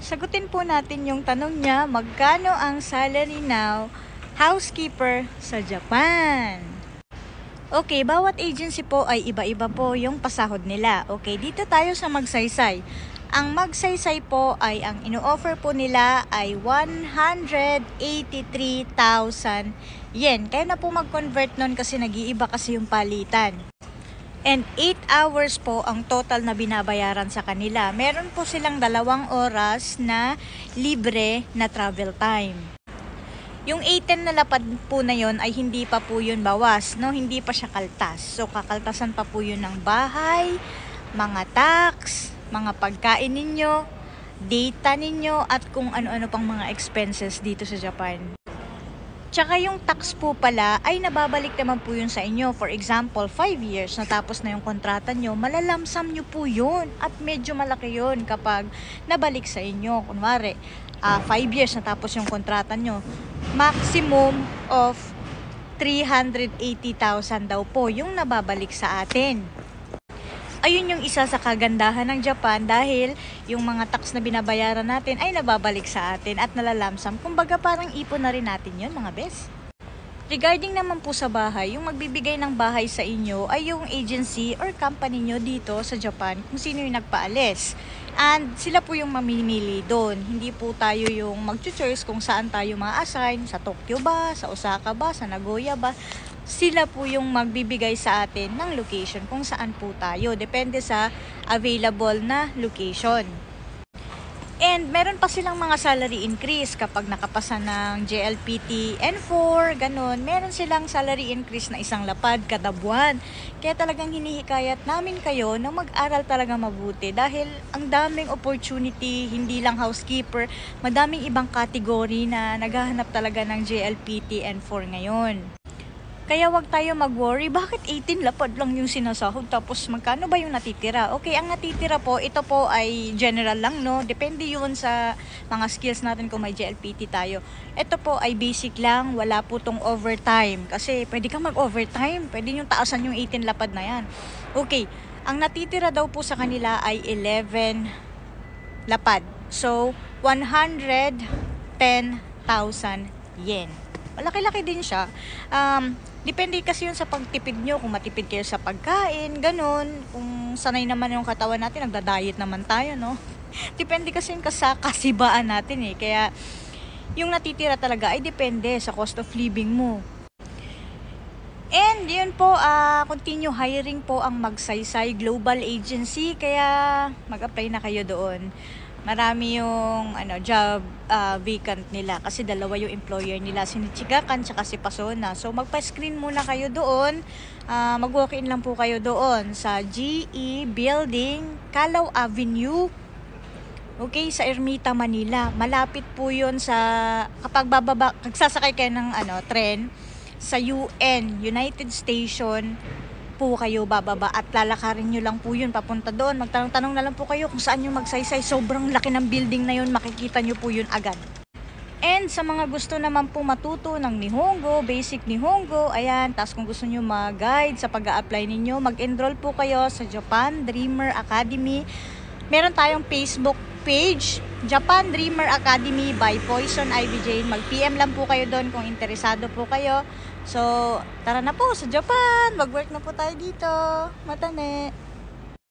Sagutin po natin yung tanong niya, magkano ang salary now housekeeper sa Japan? Okay, bawat agency po ay iba-iba po yung pasahod nila. Okay, dito tayo sa Magsaysay. Ang Magsaysay po ay ang ino-offer po nila ay 183,000 yen. Kaya na po mag-convert nun kasi nag-iiba kasi yung palitan. And 8 hours po ang total na binabayaran sa kanila. Meron po silang 2 oras na libre na travel time. Yung 8 na lapad po na yon ay hindi pa po yun bawas, no? Hindi pa siya kaltas. So, kakaltasan pa po yun ng bahay, mga tax, mga pagkain ninyo, data ninyo, at kung ano-ano pang mga expenses dito sa Japan. Tsaka yung tax po pala ay nababalik naman po yun sa inyo. For example, 5 years natapos na yung kontrata nyo, malalamsam nyo po yun. At medyo malaki yun kapag nabalik sa inyo. Kunwari, 5 years natapos yung kontrata nyo. Maximum of 380,000 daw po yung nababalik sa atin. Ayun yung isa sa kagandahan ng Japan dahil yung mga tax na binabayaran natin ay nababalik sa atin at nalalamsam. Kumbaga parang ipon na rin natin yun, mga bes. Regarding naman po sa bahay, yung magbibigay ng bahay sa inyo ay yung agency or company nyo dito sa Japan kung sino yung nagpaalis. And sila po yung mamimili doon. Hindi po tayo yung mag-choose kung saan tayo ma-assign, sa Tokyo ba, sa Osaka ba, sa Nagoya ba. Sila po yung magbibigay sa atin ng location kung saan po tayo. Depende sa available na location. And meron pa silang mga salary increase kapag nakapasa ng JLPT N4, ganun. Meron silang salary increase na 1 lapad kada buwan. Kaya talagang hinihikayat namin kayo na mag-aral talaga mabuti dahil ang daming opportunity, hindi lang housekeeper, madaming ibang category na naghahanap talaga ng JLPT N4 ngayon. Kaya wag tayo mag-worry, bakit 18 lapad lang yung sinasahod tapos magkano ba yung natitira? Okay, ang natitira po, ito po ay general lang, no? Depende yun sa mga skills natin kung may JLPT tayo. Ito po ay basic lang, wala po tong overtime. Kasi pwede kang mag-overtime, pwede yung taasan yung 18 lapad na yan. Okay, ang natitira daw po sa kanila ay 11 lapad. So, 110,000 yen. Malaki-laki din siya. Depende kasi yun sa pagtipid nyo, kung matipid kayo sa pagkain, ganun. Kung sanay naman yung katawan natin, nagda-diet naman tayo, no? Depende kasi yun sa kasibaan natin eh. Kaya yung natitira talaga ay depende sa cost of living mo. And yun po, continue hiring po ang Magsaysay Global Agency, kaya mag-apply na kayo doon. Marami yung job vacant nila kasi 2 yung employer nila, si Nichigakan tsaka si Pasona. So magpa-screen muna kayo doon, mag-walk-in lang po kayo doon sa GE Building, Calao Avenue. Okay, sa Ermita, Manila. Malapit po yun sa, kapag nagsasakay kayo ng tren, sa United Station po kayo bababa at lalakarin nyo lang po yun papunta doon. Magtanong-tanong na lang po kayo kung saan yung Magsaysay. Sobrang laki ng building na yun, makikita nyo po yun agad. And sa mga gusto naman po matuto ng Nihongo, basic Nihongo, ayan, tapos kung gusto nyo mag-guide sa pag-a-apply ninyo, mag-enroll po kayo sa Japan Dreamer Academy. Meron tayong Facebook page, Japan Dreamer Academy by Poison Ivy Jane. Mag-PM lang po kayo doon kung interesado po kayo. So, tara na po sa Japan. Mag-work na po tayo dito. Matane.